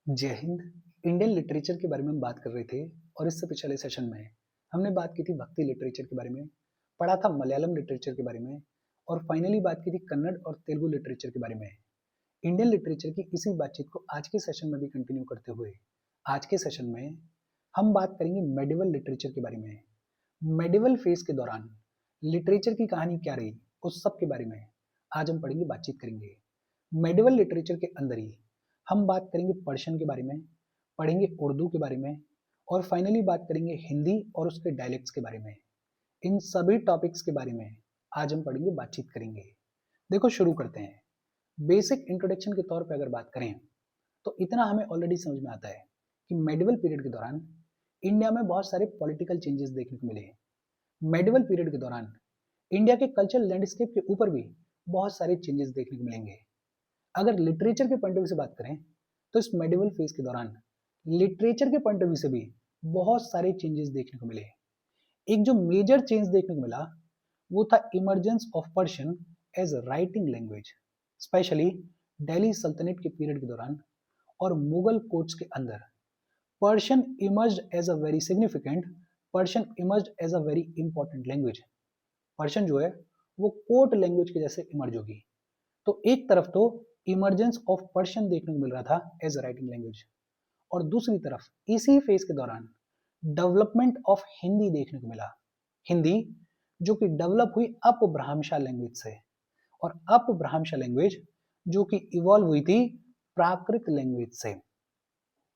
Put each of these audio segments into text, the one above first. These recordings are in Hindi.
जय हिंद। इंडियन लिटरेचर के बारे में हम बात कर रहे थे और इससे पिछले सेशन में हमने बात की थी भक्ति लिटरेचर के बारे में, पढ़ा था मलयालम लिटरेचर के बारे में और फाइनली बात की थी कन्नड़ और तेलुगु लिटरेचर के बारे में। इंडियन लिटरेचर की इसी बातचीत को आज के सेशन में भी कंटिन्यू करते हुए आज के सेशन में हम बात करेंगे मेडिवल लिटरेचर के बारे में। मेडिवल फेज के दौरान लिटरेचर की कहानी क्या रही उस सब के बारे में आज हम पढ़ेंगे, बातचीत करेंगे। मेडिवल लिटरेचर के अंदर ही हम बात करेंगे पर्शियन के बारे में, पढ़ेंगे उर्दू के बारे में और फाइनली बात करेंगे हिंदी और उसके डायलेक्ट्स के बारे में। इन सभी टॉपिक्स के बारे में आज हम पढ़ेंगे, बातचीत करेंगे। देखो शुरू करते हैं। बेसिक इंट्रोडक्शन के तौर पर अगर बात करें तो इतना हमें ऑलरेडी समझ में आता है कि मेडिवल पीरियड के दौरान इंडिया में बहुत सारे पॉलिटिकल चेंजेस देखने को मिले। मेडिवल पीरियड के दौरान इंडिया के कल्चरल लैंडस्केप के ऊपर भी बहुत सारे चेंजेस देखने को मिलेंगे। अगर लिटरेचर के पॉइंट ऑफ व्यू से बात करें तो इस मेडिवल फेज के दौरान लिटरेचर के पॉइंट ऑफ व्यू से भी बहुत सारे चेंजेस देखने को मिले। एक जो मेजर चेंज देखने को मिला वो था emergence of Persian as writing language, specially Delhi सल्तनत के पीरियड के दौरान और मुगल कोर्ट्स के अंदर Persian emerged as a very significant, Persian emerged as a very important language. Persian जो है वो कोर्ट लैंग्वेज के जैसे इमर्ज होगी। तो एक तरफ तो इमर्जेंस ऑफ पर्शियन देखने को मिल रहा था एज अ राइटिंग लैंग्वेज और दूसरी तरफ इसी फेज के दौरान डेवलपमेंट ऑफ हिंदी देखने को मिला। हिंदी जो कि डेवलप हुई अपभ्रंशा लैंग्वेज से और अपभ्रंशा लैंग्वेज जो कि इवॉल्व हुई थी प्राकृत लैंग्वेज से।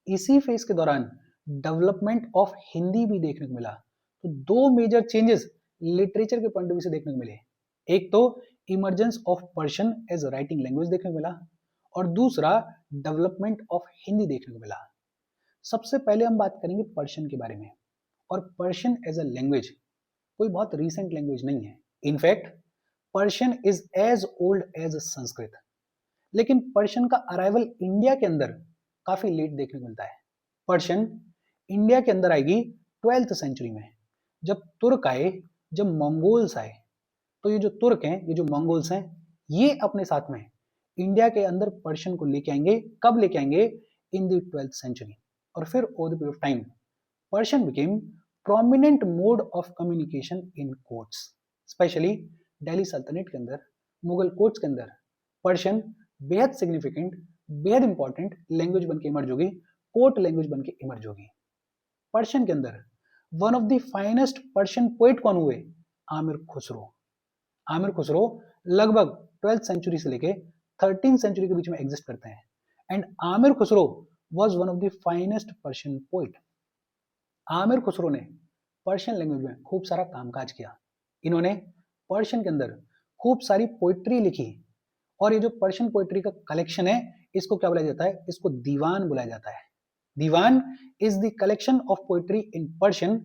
इसी फेज के दौरान डेवलपमेंट ऑफ हिंदी भी देखने को मिला। तो दो मेजर चेंजेस लिटरेचर के पॉइंट ऑफ व्यू से देखने को मिले। एक तो emergence of Persian as writing language देखने को मिला और दूसरा डेवलपमेंट ऑफ हिंदी देखने को मिला। सबसे पहले हम बात करेंगे पर्शियन के बारे में। और पर्शियन एज अ लैंग्वेज कोई बहुत रीसेंट लैंग्वेज नहीं है। In fact Persian is as old as Sanskrit, लेकिन पर्शियन का अराइवल इंडिया के अंदर काफी लेट देखने को मिलता है। पर्शियन इंडिया के अंदर आएगी 12th सेंचुरी में, जब तुर्क आए, जब मंगोल्स आए। तो ये जो तुर्क हैं, ये जो मंगोल्स हैं, ये अपने साथ में इंडिया के अंदर पर्शियन को लेके आएंगे। कब लेके आएंगे? In the 12th century. और फिर over the period of time Persian became prominent mode of communication in courts, specially Delhi सल्तनत के अंदर, मुगल कोर्ट्स के अंदर पर्शियन बेहद सिग्निफिकेंट, बेहद इंपॉर्टेंट लैंग्वेज बन के इमर्ज होगी, कोर्ट लैंग्वेज बन के इमर्ज होगी। पर्शियन के अंदर one of the finest Persian poet कौन हुए? आमिर खुसरो। आमिर खुसरो लगभग 12th सेंचुरी से लेके 13th सेंचुरी के बीच में एग्जिस्ट करते हैं and Aamir Khusro was one of the finest Persian poet. Aamir Khusro ने पर्शियन लैंग्वेज में खूब सारा कामकाज किया। इन्होंने पर्शियन के अंदर खूब सारी पोइट्री लिखी और ये जो पर्शियन पोइट्री का कलेक्शन है इसको क्या बुलाया जाता है? इसको दीवान बुलाया जाता है। Diwan is the collection of poetry in Persian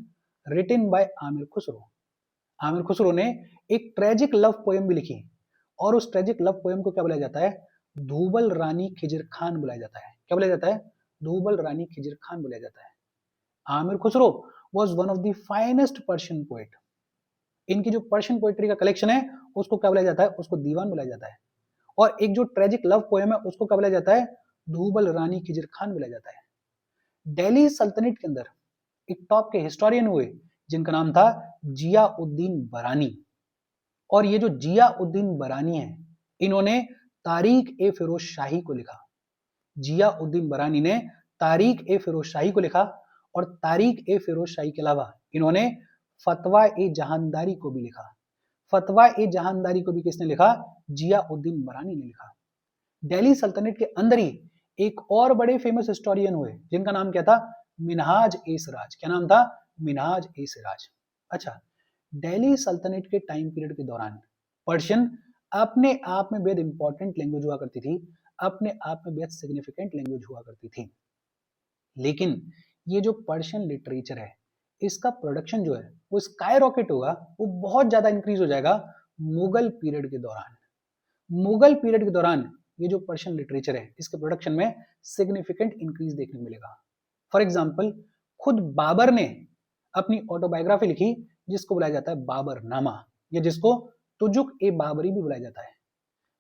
written by Amir Khusro. Amir Khusro ने एक ट्रेजिक लव पोएम भी लिखी और उस ट्रेजिक लव पोएम को क्या बुलाया जाता है? धूबल रानी खिजिर खान बुलाया जाता है। क्या बुलाया जाता है? धूबल रानी खिजिर खान बुलाया जाता है। Aamir Khusro was one of the finest Persian poet। इनकी जो पर्शियन पोएट्री का कलेक्शन है उसको क्या बुलाया जाता है? उसको दीवान बुलाया जाता है। और एक जो ट्रेजिक लव पोएम है उसको क्या बुलाया जाता है? धूबल रानी खिजिर खान बुलाया जाता है। दिल्ली सल्तनत के अंदर एक टॉप के हिस्टोरियन हुए जिनका नाम था जियाउद्दीन बरानी। और ये जो जियाउद्दीन बरानी है इन्होंने तारीख ए फिरोज शाही को लिखा। जियाउद्दीन बरानी ने तारीख ए फिरोज शाही को लिखा और तारीख ए फिरोज शाही के अलावा इन्होंने फतवा ए जहानदारी को भी लिखा। फतवा ए जहानदारी को भी किसने लिखा? जियाउद्दीन बरानी ने लिखा। दिल्ली सल्तनत के अंदर ही एक और बड़े फेमस हिस्टोरियन हुए जिनका नाम क्या था? मिनहाज ए सिराज। क्या नाम था? मिनहाज ए सिराज। अच्छा, दिल्ली सल्तनत के टाइम पीरियड के दौरान पर्शियन अपने आप में बेहद इंपॉर्टेंट लैंग्वेज हुआ करती थी, अपने आप में बेहद सिग्निफिकेंट लैंग्वेज हुआ करती थी। लेकिन ये जो पर्शियन लिटरेचर है इसका प्रोडक्शन जो है वो स्काई रॉकेट होगा, वो बहुत ज्यादा इंक्रीज हो जाएगा मुगल पीरियड के दौरान। मुगल पीरियड के दौरान ये जो पर्शियन लिटरेचर है इसके प्रोडक्शन में सिग्निफिकेंट इंक्रीज देखने को मिलेगा। फॉर एग्जाम्पल खुद बाबर ने अपनी ऑटोबायोग्राफी लिखी जिसको बुलाया जाता है बाबर नामा, या जिसको तुजुक ए बाबरी भी बुलाया जाता है।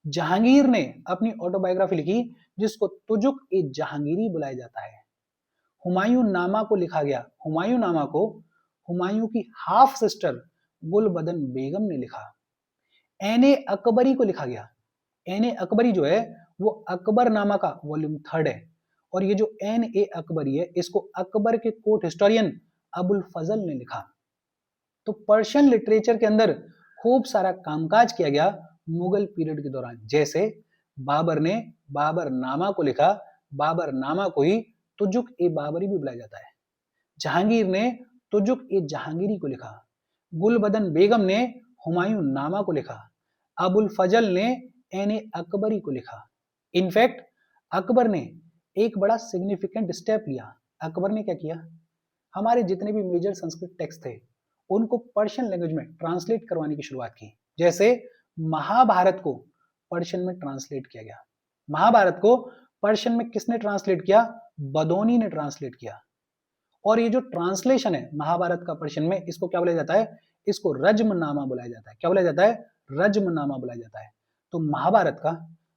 जहांगीर ने अपनी ऑटोबायोग्राफी लिखी जिसको तुजुक ए जहांगीरी बुलाया जाता है। हुमायूं नामा को लिखा गया, हुमायूं नामा को हुमायूं की हाफ सिस्टर गुलबदन बेगम ने लिखा। एने अकबरी को लिखा गया, एने अकबरी जो है वो अकबरनामा का वॉल्यूम 3 है, और ये जो एन ए अकबरी है इसको अकबर के कोर्ट हिस्टोरियन अबुल फजल ने लिखा। तो पर्शियन लिटरेचर के अंदर खूब सारा कामकाज किया गया मुगल पीरियड के दौरान। जैसे बाबर ने बाबरनामा को लिखा, बाबरनामा को ही तुजुक ए बाबरी भी बुलाया जाता है। जहांगीर ने तुजुक ए जहांगीरी को लिखा, गुलबदन बेगम ने हुमायूं नामा को लिखा, अबुल फजल ने एन ए अकबरी को लिखा। इनफैक्ट अकबर ने एक बड़ा सिग्निफिकेंट स्टेप लिया। अकबर ने क्या किया, हमारे जितने भी मेजर संस्कृत टेक्स्ट थे उनको पर्शियन लैंग्वेज में ट्रांसलेट करवाने की शुरुआत की। जैसे महाभारत को पर्शियन में ट्रांसलेट किया गया। महाभारत को पर्शियन में किसने ट्रांसलेट किया, बदौनी ने ट्रांसलेट किया। और ये जो ट्रांसलेशन है महाभारत का पर्शियन में, इसको क्या बोला जाता है, इसको रज्मनामा बुलाया जाता है। क्या बोला जाता है, रज्मनामा बुलाया जाता है। तो महाभारत का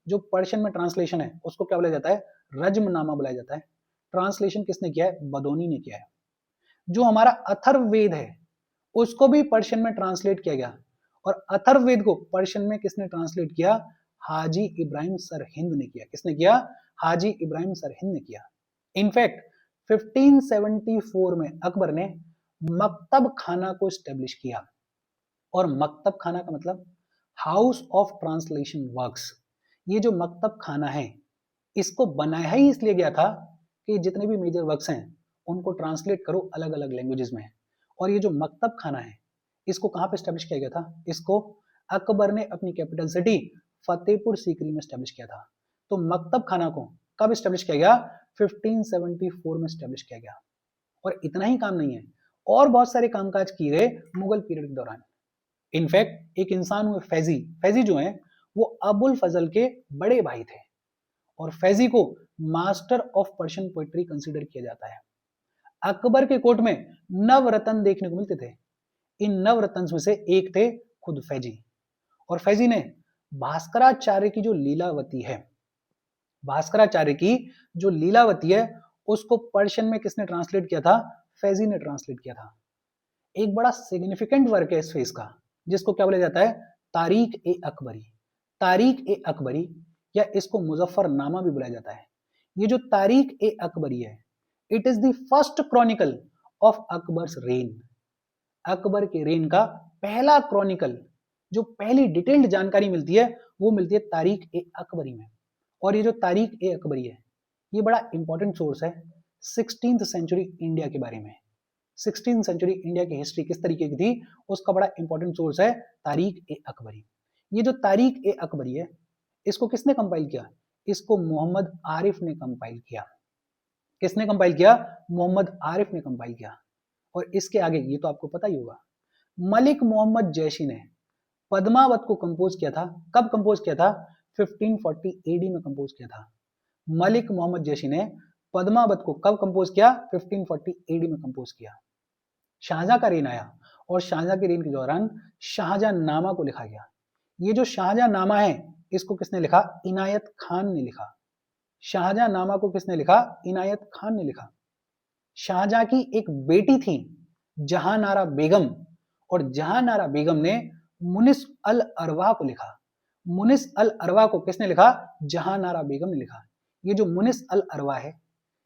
जो पर्शियन में ट्रांसलेशन है उसको क्या बोला जाता है, रज्मनामा बुलाया जाता है। ट्रांसलेशन किसने किया है, बदौनी ने किया है। जो हमारा अथर्ववेद है उसको भी पर्शियन में ट्रांसलेट किया गया, और अथर्ववेद को पर्शियन में किसने ट्रांसलेट किया, हाजी इब्राहिम सरहिंद ने किया। किसने किया, हाजी इब्राहिम सरहिंद ने किया। इनफैक्ट 1574 में अकबर ने मकतब खाना को स्टेब्लिश किया, और मकतब खाना का मतलब हाउस ऑफ ट्रांसलेशन वर्क्स। ये जो मकतब खाना है इसको बनाया ही इसलिए गया था कि जितने भी मेजर वर्क्स हैं उनको ट्रांसलेट करो अलग अलग लैंग्वेजेस में। और ये जो मकतब खाना है इसको कहाँ पे स्टैब्लिश किया गया था, इसको अकबर ने अपनी कैपिटल सिटी फतेहपुर सीकरी में स्टैब्लिश किया था। तो मकतब खाना को कब स्टैब्लिश किया गया, 1574 में स्टैब्लिश किया गया। और इतना ही काम नहीं है, और बहुत सारे कामकाज किए गए मुगल पीरियड के दौरान। इनफैक्ट एक इंसान हुए फैजी, फैजी जो है वो अबुल फजल के बड़े भाई थे, और फैजी को master of Persian poetry consider किया जाता है। अकबर के कोर्ट में नवरत्न देखने को मिलते थे। इन नवरत्न में से एक थे खुद फैजी, और फैजी ने भास्कराचार्य की जो लीलावती है, भास्कराचार्य की जो लीलावती है उसको पर्शियन में किसने ट्रांसलेट किया था, फैजी ने ट्रांसलेट किया था। एक बड़ा सिग्निफिकेंट वर्क है इस फेज का जिसको क्या बोला जाता है, तारीख ए अकबरी। तारीख ए अकबरी या इसको मुजफ्फरनामा भी बुलाया जाता है। ये जो तारीख ए अकबरी है it is the first Chronicle of Akbar's rain. Akbar के रेन का पहला क्रॉनिकल, जो पहली डिटेल्ड जानकारी मिलती है वो मिलती है तारीख ए अकबरी में। और ये जो तारीख ए अकबरी है ये बड़ा इंपॉर्टेंट सोर्स है 16th सेंचुरी इंडिया के बारे में। 16th सेंचुरी इंडिया की हिस्ट्री किस तरीके की थी उसका बड़ा इंपॉर्टेंट सोर्स है तारीख ए अकबरी। ये जो तारीख ए अकबरी है इसको किसने कंपाइल किया, इसको मोहम्मद आरिफ ने कंपाइल किया। किसने कंपाइल किया, मोहम्मद आरिफ ने कंपाइल किया। और इसके आगे ये तो आपको पता ही होगा, मलिक मोहम्मद जैशी ने पद्मावत को कंपोज किया था। कब कंपोज किया था, 1540 एडी में कंपोज किया था। मलिक मोहम्मद जैशी ने पद्मावत को कब कंपोज किया, 1540 एडी में कंपोज किया। शाहजहां का रेन आया, और शाहजहां के रेन के दौरान शाहजहां नामा को लिखा गया। ये जो शाहजहां नामा है इसको किसने लिखा, इनायत खान ने लिखा। शाहजहां नामा को किसने लिखा, इनायत खान ने लिखा। शाहजहां की एक बेटी थी जहांनारा बेगम, और जहांनारा बेगम ने मुनिस अल अरवा को लिखा। मुनिस अल अरवा को किसने लिखा, जहांनारा बेगम ने लिखा। ये जो मुनिस अल अरवा है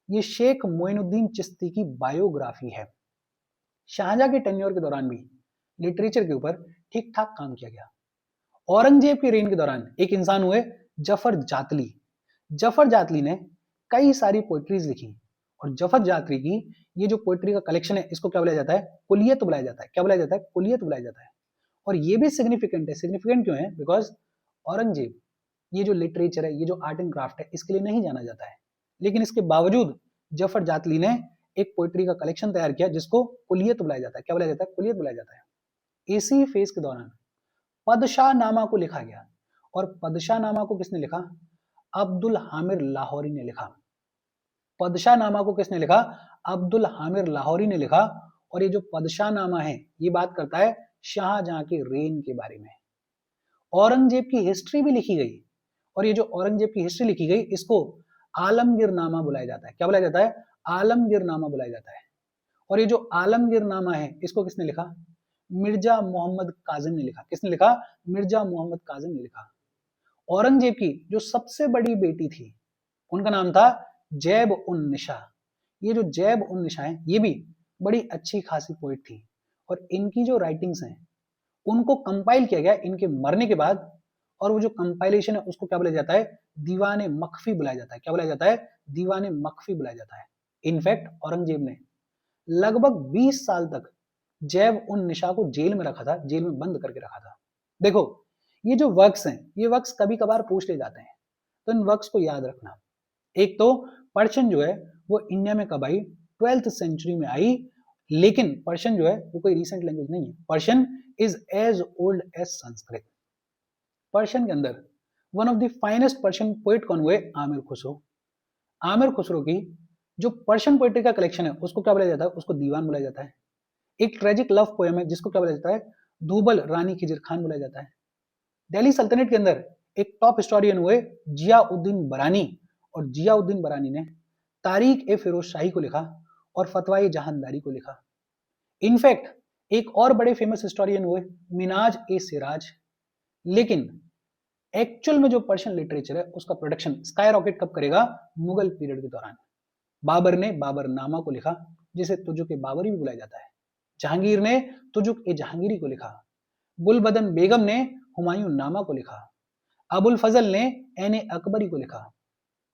ये शेख मोइनुद्दीन चिश्ती की बायोग्राफी है। शाहजहां के टेन्योर के दौरान भी लिटरेचर के ऊपर ठीक ठाक काम किया गया। औरंगजेब के रेन के दौरान एक इंसान हुए जफर जातली। जफर जातली ने कई सारी पोएट्रीज लिखी, और जफर जातली की ये जो पोएट्री का कलेक्शन है इसको क्या बुलाया जाता है, कुलियत बुलाया जाता है। क्या बुलाया जाता है, कुलियत बुलाया जाता है। और ये भी सिग्निफिकेंट है। सिग्निफिकेंट क्यों है, बिकॉज औरंगजेब ये जो लिटरेचर है, ये जो आर्ट एंड क्राफ्ट है, इसके लिए नहीं जाना जाता है, लेकिन इसके बावजूद जफर जातली ने एक पोएट्री का कलेक्शन तैयार किया जिसको कुलियत बुलाया जाता है। क्या बुलाया जाता है, कुलियत बुलाया जाता है। इसी फेज के दौरान पदशाह नामा को लिखा गया, और पदशाह नामा को किसने लिखा, अब्दुल हामिर लाहौरी ने लिखा। पदशाह नामा को किसने लिखा, अब्दुल हामिर लाहौरी ने लिखा। और ये जो पदशाह नामा है ये बात करता है शाहजहां के रेन के बारे में। औरंगजेब की हिस्ट्री भी लिखी गई और ये जो औरंगजेब की हिस्ट्री लिखी गई इसको आलमगीरनामा बुलाया जाता है। क्या बुलाया जाता है? आलमगीरनामा बुलाया जाता है। और ये जो आलमगीरनामा है इसको किसने लिखा? मिर्जा मोहम्मद काजिम ने लिखा। किसने लिखा? मिर्जा मोहम्मद काजिम ने लिखा। औरंगजेब की जो सबसे बड़ी बेटी थी उनका नाम था जैब उन निशा। ये जो जैब उन निशा है ये भी बड़ी अच्छी खासी पोइट थी और इनकी जो राइटिंग्स हैं उनको कंपाइल किया गया इनके मरने के बाद। और वो जो कंपाइलेशन है उसको क्या बुलाया जाता है? दीवाने मखफी बुलाया जाता है। क्या बुलाया जाता है? दीवाने मखफी बुलाया जाता है। इनफैक्ट औरंगजेब ने लगभग 20 साल तक जैब उन निशा को जेल में रखा था, जेल में बंद करके रखा था। देखो ये जो वर्क्स हैं ये वर्क्स कभी कभार पूछ ले जाते हैं, तो इन वर्क्स को याद रखना। एक तो पर्शियन जो है वो इंडिया में कब आई? 12th सेंचुरी में आई, लेकिन पर्शियन जो है वो कोई रीसेंट लैंग्वेज नहीं है। Persian is as old as Sanskrit. Persian के अंदर one of the finest Persian poet कौन हुए? आमिर खुसरो। आमिर खुसरो की जो पर्शियन पोइट्री का कलेक्शन है उसको क्या बुलाया जाता है? उसको दीवान बुलाया जाता है। एक ट्रेजिक लव पोएम है जिसको क्या बुलाया जाता है? दूबल रानी खिजिर खान बुलाया जाता है। दिल्ली सल्तनत के अंदर एक टॉप हिस्टोरियन हुए जियाउद्दीन बरानी, और जियाउद्दीन बरानी ने तारीख ए फिरोज शाही को लिखा और फतवाए जहानदारी को लिखा। इनफैक्ट एक और बड़े फेमस हिस्टोरियन हुए मिनाज ए सिराज। लेकिन एक्चुअल में जो पर्शियन लिटरेचर है उसका प्रोडक्शन स्काई रॉकेट कब करेगा? मुगल पीरियड के दौरान। बाबर ने बाबरनामा को लिखा जिसे तुजुक ए बाबरी भी बुलाया जाता है। जहांगीर ने तुजुक ए जहांगीरी को लिखा। गुलबदन बेगम ने हुमायूं नामा को लिखा। अबुल फजल ने एन अकबरी को लिखा।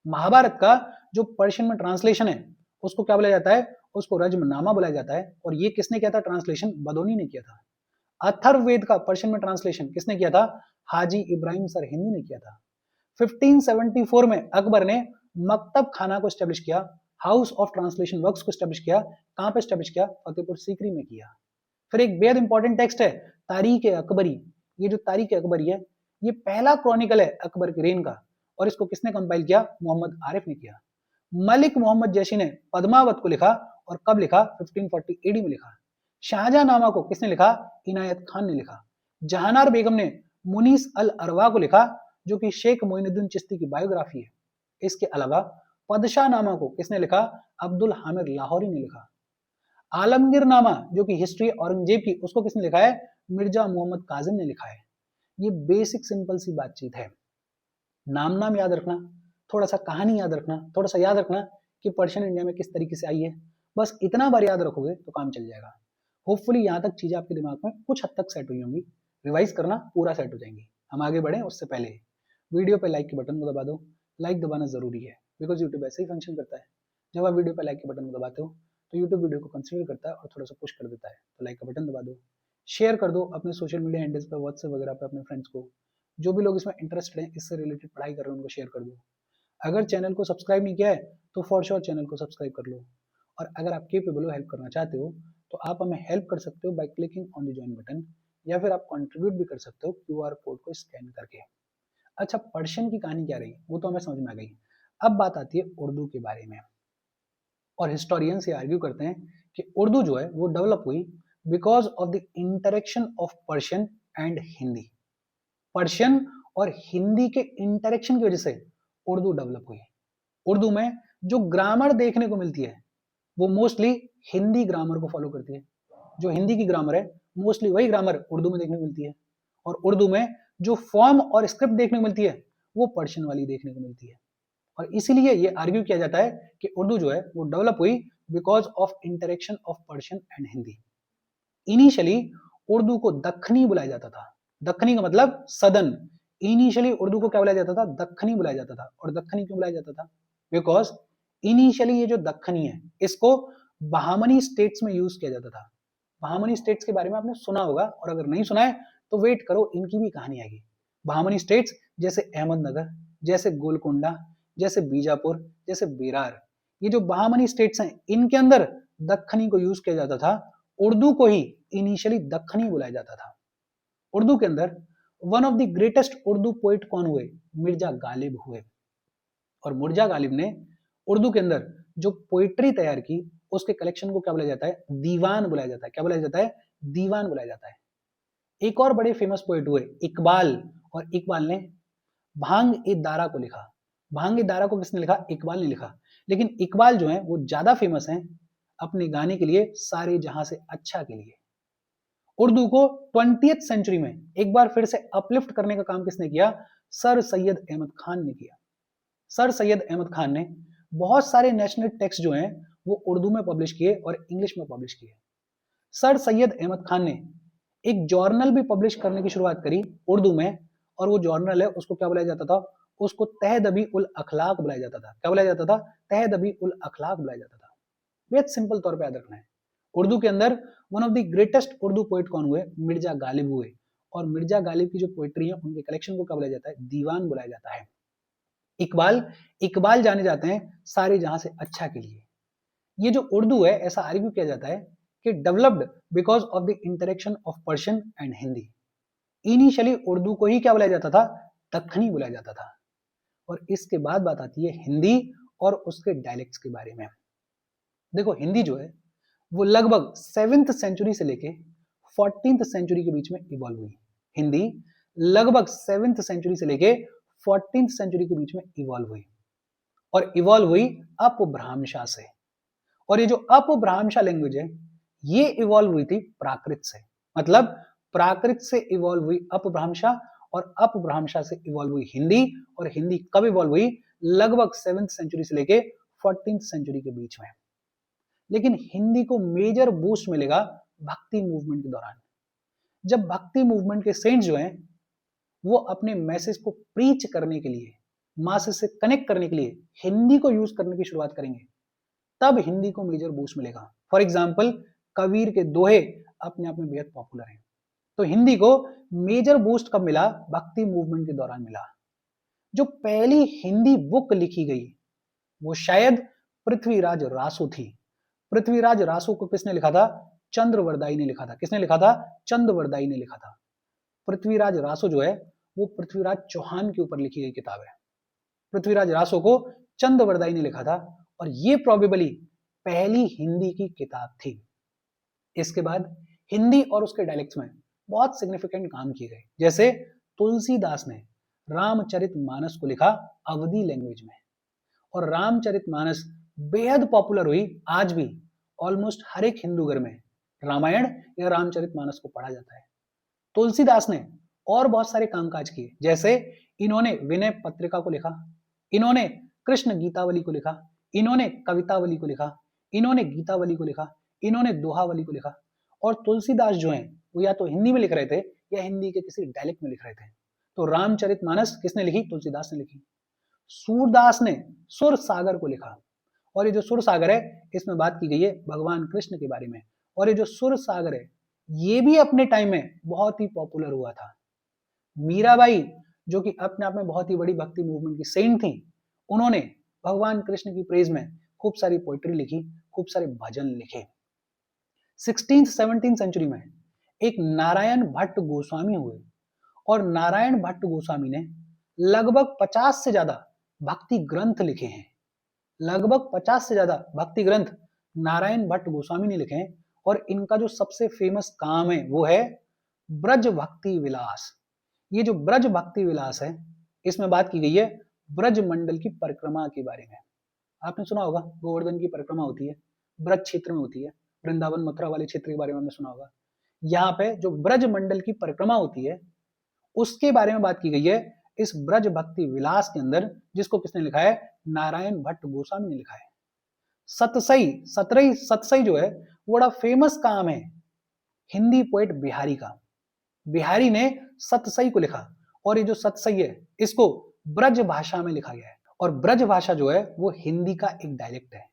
महाभारत का जो पर्शियन में ट्रांसलेशन है उसको क्या बुलाया जाता है? उसको रज्मनामा बुलाया जाता है। और ये किसने किया था ट्रांसलेशन? बदोनी ने किया था। अथर्ववेद का पर्शियन में ट्रांसलेशन किसने किया था? हाजी इब्राहिम सर हिंदी ने किया था। 1574 में अकबर ने मकतब खाना को स्टैब्लिश किया, हाउस ऑफ ट्रांसलेशन वर्क्स को स्टैब्लिश किया। कहां पे स्टैब्लिश किया? फतेहपुर सीकरी में किया। फिर एक बेहद इंपॉर्टेंट टेक्स्ट है तारीख अकबरी। ये जो तारीख अकबरी है ये पहला क्रॉनिकल है अकबर के रेन का, और इसको किसने कंपाइल किया? मोहम्मद आरिफ ने किया। मलिक मोहम्मद जैशी ने पद्मावत को लिखा, और कब लिखा? 1540 एडी में लिखा। शाहजहांनामा को किसने लिखा? इनायत खान ने लिखा। जहानार बेगम ने मुनीस अल अरवा को लिखा जो कि शेख मोइनुद्दीन चिश्ती की बायोग्राफी है। इसके अलावा पदशाह नामा को किसने लिखा? अब्दुल हामिद लाहौरी ने लिखा। आलमगीर नामा जो कि हिस्ट्री औरंगजेब की उसको किसने लिखा है? मिर्जा मोहम्मद काजिम ने लिखा है। ये बेसिक सिंपल सी बातचीत है। नाम नाम याद रखना, थोड़ा सा कहानी याद रखना, थोड़ा सा याद रखना कि पर्शियन इंडिया में किस तरीके से आई है। बस इतना बार याद रखोगे तो काम चल जाएगा। होपफुली यहाँ तक चीजें आपके दिमाग में कुछ हद तक सेट हुई होंगी। रिवाइज करना पूरा सेट हो जाएंगी। हम आगे बढ़े उससे पहले वीडियो पे लाइक के बटन को दबा दो। लाइक दबाना जरूरी है बिकॉज यूट्यूब ऐसे ही फंक्शन करता है। जब आप वीडियो पे लाइक के बटन को दबाते हो तो यूट्यूब वीडियो को कंसिडर करता है और थोड़ा सा पुश कर देता है। तो लाइक का बटन दबा दो, शेयर कर दो अपने सोशल मीडिया हैंडल्स पे, व्हाट्सएप वगैरह पे अपने फ्रेंड्स को। जो भी लोग इसमें इंटरेस्टेड हैं, इससे रिलेटेड पढ़ाई कर रहे हैं, उनको शेयर कर दो। अगर चैनल को सब्सक्राइब नहीं किया है तो फॉर श्योर चैनल को सब्सक्राइब कर लो। और अगर आप केपेबल हो हेल्प करना चाहते हो तो आप हमें हेल्प कर सकते हो by clicking on the join button, या फिर आप कंट्रीब्यूट भी कर सकते हो क्यूआर कोड को स्कैन करके। अच्छा, पर्शियन की कहानी क्या रही वो तो हमें समझ में आ गई। अब बात आती है उर्दू के बारे में। और हिस्टोरियंस ये आर्ग्यू करते हैं कि उर्दू जो है वो डेवलप हुई because of the interaction of Persian and Hindi. Persian और हिंदी के इंटरेक्शन की वजह से उर्दू डेवलप हुई। उर्दू में जो ग्रामर देखने को मिलती है वो मोस्टली हिंदी ग्रामर को फॉलो करती है। जो हिंदी की ग्रामर है मोस्टली वही ग्रामर उर्दू में देखने को मिलती है। और उर्दू में जो फॉर्म और स्क्रिप्ट देखने को मिलती है वो पर्शियन वाली देखने को मिलती है। और इसीलिए ये आर्ग्यू किया जाता है कि उर्दू जो है वो डेवलप हुई because of interaction of Persian and Hindi. Initially Urdu को दक्खनी बुलाया जाता था। दक्खनी का मतलब सदन। इनिशियली उर्दू को क्या बुलाया जाता था? दक्खनी बुलाया जाता था। और दक्खनी क्यों बुलाया जाता था? बिकॉज इनिशियली ये जो दक्खनी है इसको बहामनी स्टेट्स में यूज किया जाता था। बहामनी स्टेट्स के बारे में आपने सुना होगा, और अगर नहीं सुना है तो वेट करो, इनकी भी कहानी आएगी। बहामनी स्टेट्स जैसे अहमदनगर, जैसे गोलकोंडा, जैसे बीजापुर, जैसे बेरार, ये जो बहामनी स्टेट्स हैं इनके अंदर दक्खनी को यूज किया जाता था। उर्दू को ही इनिशियली दक्खनी बुलाया जाता था। उर्दू के अंदर one of the greatest Urdu poet कौन हुए? मिर्जा गालिब हुए। और मिर्जा गालिब ने उर्दू के अंदर जो पोइट्री तैयार की उसके कलेक्शन को क्या बुलाया जाता है? दीवान बुलाया जाता है। क्या बुलाया जाता है? दीवान बुलाया जाता है। एक और बड़े फेमस पोइट हुए इकबाल, और इकबाल ने भांग ए दारा को लिखा। भांग ए दारा को किसने लिखा? इकबाल ने लिखा। लेकिन इकबाल जो है वो ज्यादा फेमस हैं अपने गाने के लिए सारे जहां से अच्छा के लिए। उर्दू को 20th सेंचुरी में एक बार फिर से अपलिफ्ट करने का काम किसने किया? सर सैयद अहमद खान ने किया। सर सैयद अहमद खान ने बहुत सारे नेशनल टेक्स्ट जो हैं वो उर्दू में पब्लिश किए और इंग्लिश में पब्लिश किए। सर सैयद अहमद खान ने एक जर्नल भी पब्लिश करने की शुरुआत करी उर्दू में, और वो जर्नल है उसको क्या बुलाया जाता था? उसको तहदबी उल अखलाक बुलाया जाता था। क्या बुलाया जाता था? तहदबी उल अखलाक बुलाया जाता था। बेहद सिंपल तौर पे याद रखना है। उर्दू के अंदर one of the greatest Urdu poet कौन हुए? मिर्जा गालिब हुए। और मिर्जा गालिब की जो पोइट्री है उनके कलेक्शन को क्या बुलाया जाता है? दीवान बुलाया जाता है। इकबाल इकबाल जाने जाते हैं सारे जहां से अच्छा के लिए। ये जो उर्दू है ऐसा आर्ग्यू किया जाता है कि developed because of the interaction of Persian and Hindi. Initially Urdu को ही क्या बुलाया जाता था? दक्खनी बुलाया जाता था। और इसके बाद बात आती है हिंदी और उसके डायलेक्ट्स के बारे में। देखो हिंदी जो है वो लगभग 7th सेंचुरी से लेके 14th सेंचुरी के बीच में इवॉल्व हुई। हिंदी लगभग 7th सेंचुरी से लेके 14th सेंचुरी के बीच में इवॉल्व हुई, और इवॉल्व हुई अपभ्रांशा से। और ये जो अपभ्रांशा लैंग्वेज है ये इवॉल्व हुई थी प्राकृत से। मतलब प्राकृत से इवॉल्व हुई अपभ्रांशा, और अपभ्रांशा से इवॉल्व हुई हिंदी। और हिंदी कब इवॉल्व हुई? लगभग 7th सेंचुरी से लेके 14th सेंचुरी के बीच में। लेकिन हिंदी को मेजर बूस्ट मिलेगा भक्ति मूवमेंट के दौरान। जब भक्ति मूवमेंट के सेंट्स जो हैं वो अपने मैसेज को प्रीच करने के लिए, मासेस से कनेक्ट करने के लिए हिंदी को यूज करने की शुरुआत करेंगे, तब हिंदी को मेजर बूस्ट मिलेगा। फॉर एग्जाम्पल कबीर के दोहे अपने आप में बेहद पॉपुलर हैं। तो हिंदी को मेजर बूस्ट कब मिला? भक्ति मूवमेंट के दौरान मिला। जो पहली हिंदी बुक लिखी गई वो शायद पृथ्वीराज रासो थी। पृथ्वीराज रासो को किसने लिखा था? चंद्रवरदाई ने लिखा था। किसने लिखा था? चंद्रवरदाई ने लिखा था। पृथ्वीराज रासो जो है वो पृथ्वीराज चौहान के ऊपर लिखी गई किताब है। पृथ्वीराज रासो को चंद्रवरदाई ने लिखा था, और ये प्रोबेबली पहली हिंदी की किताब थी। इसके बाद हिंदी और उसके डायलेक्ट्स में बहुत सिग्निफिकेंट काम किए गए। जैसे तुलसीदास ने रामचरितमानस को लिखा अवधी लैंग्वेज में, और रामचरितमानस बेहद पॉपुलर हुई। आज भी ऑलमोस्ट हर एक हिंदू घर में रामायण या रामचरितमानस को पढ़ा जाता है। तुलसीदास ने और बहुत सारे कामकाज किए। जैसे इन्होंने विनय पत्रिका को लिखा, इन्होंने कृष्ण गीतावली को लिखा, इन्होंने कवितावली को लिखा, इन्होंने गीतावली को लिखा, इन्होंने दोहावली को लिखा। और तुलसीदास जो हैं वो या तो हिंदी में लिख रहे थे या हिंदी के किसी डायलेक्ट में लिख रहे थे। तो रामचरितमानस किसने लिखी? तुलसीदास ने लिखी। सूरदास ने सुर सागर को लिखा, और ये जो सुर सागर है इसमें बात की गई है भगवान कृष्ण के बारे में। और ये जो सुर सागर है ये भी अपने टाइम में बहुत ही पॉपुलर हुआ था। मीराबाई जो कि अपने आप में बहुत ही बड़ी भक्ति मूवमेंट की सेंट थी, उन्होंने भगवान कृष्ण की प्रेज में खूब सारी पोइट्री लिखी, खूब सारे भजन लिखे। 16th-17th सेंचुरी में एक नारायण भट्ट गोस्वामी हुए, और नारायण भट्ट गोस्वामी ने लगभग 50 से ज्यादा भक्ति ग्रंथ लिखे हैं। लगभग 50 से ज्यादा भक्ति ग्रंथ नारायण भट्ट गोस्वामी ने लिखे हैं। और इनका जो सबसे फेमस काम है वो है ब्रज भक्ति विलास। ये जो ब्रज भक्ति विलास है इसमें बात की गई है ब्रज मंडल की परिक्रमा के बारे में। आपने सुना होगा गोवर्धन की परिक्रमा होती है, ब्रज क्षेत्र में होती है, वृंदावन मथुरा वाले क्षेत्र के बारे में आपने सुना होगा। यहाँ पे जो ब्रज मंडल की परिक्रमा होती है उसके बारे में बात की गई है इस ब्रज भक्ति विलास के अंदर, जिसको किसने लिखा है? नारायण भट्ट गोस्वामी ने लिखा है। सतसई जो है वो बड़ा फेमस काम है हिंदी पोएट बिहारी का। बिहारी ने सतसई को लिखा, और ये जो सतसई है इसको ब्रज भाषा में लिखा गया है। और ब्रज भाषा जो है वो हिंदी का एक डायलेक्ट है।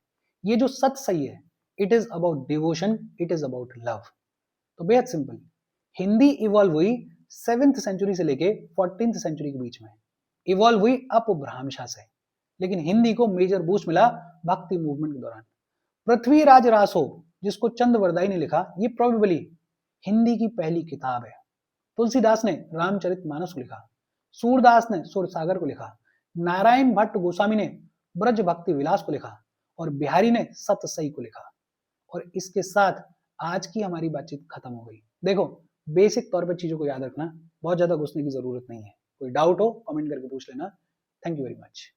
ये जो सतसई है it is about devotion, it is about love. तो बेहद सिंपल, हिंदी इवॉल्व हुई 7th सेंचुरी से लेके 14th सेंचुरी के बीच में, इवॉल्व हुई अपभ्रांशा से। लेकिन हिंदी को मेजर बूस्ट मिला भक्ति मूवमेंट के दौरान। पृथ्वीराज रासो जिसको चंद्रवरदाई ने लिखा, ये प्रोबेबली हिंदी की पहली किताब है। तुलसीदास ने रामचरितमानस को लिखा, सूरदास ने सुरसागर को लिखा, नारायण भट्ट गोस्वामी ने ब्रज भक्ति विलास को लिखा, और बिहारी ने सतसई को लिखा। और इसके साथ आज की हमारी बातचीत खत्म हो गई। देखो बेसिक तौर पर चीजों को याद रखना, बहुत ज्यादा घुसने की जरूरत नहीं है। कोई डाउट हो कमेंट करके पूछ लेना। Thank you very much.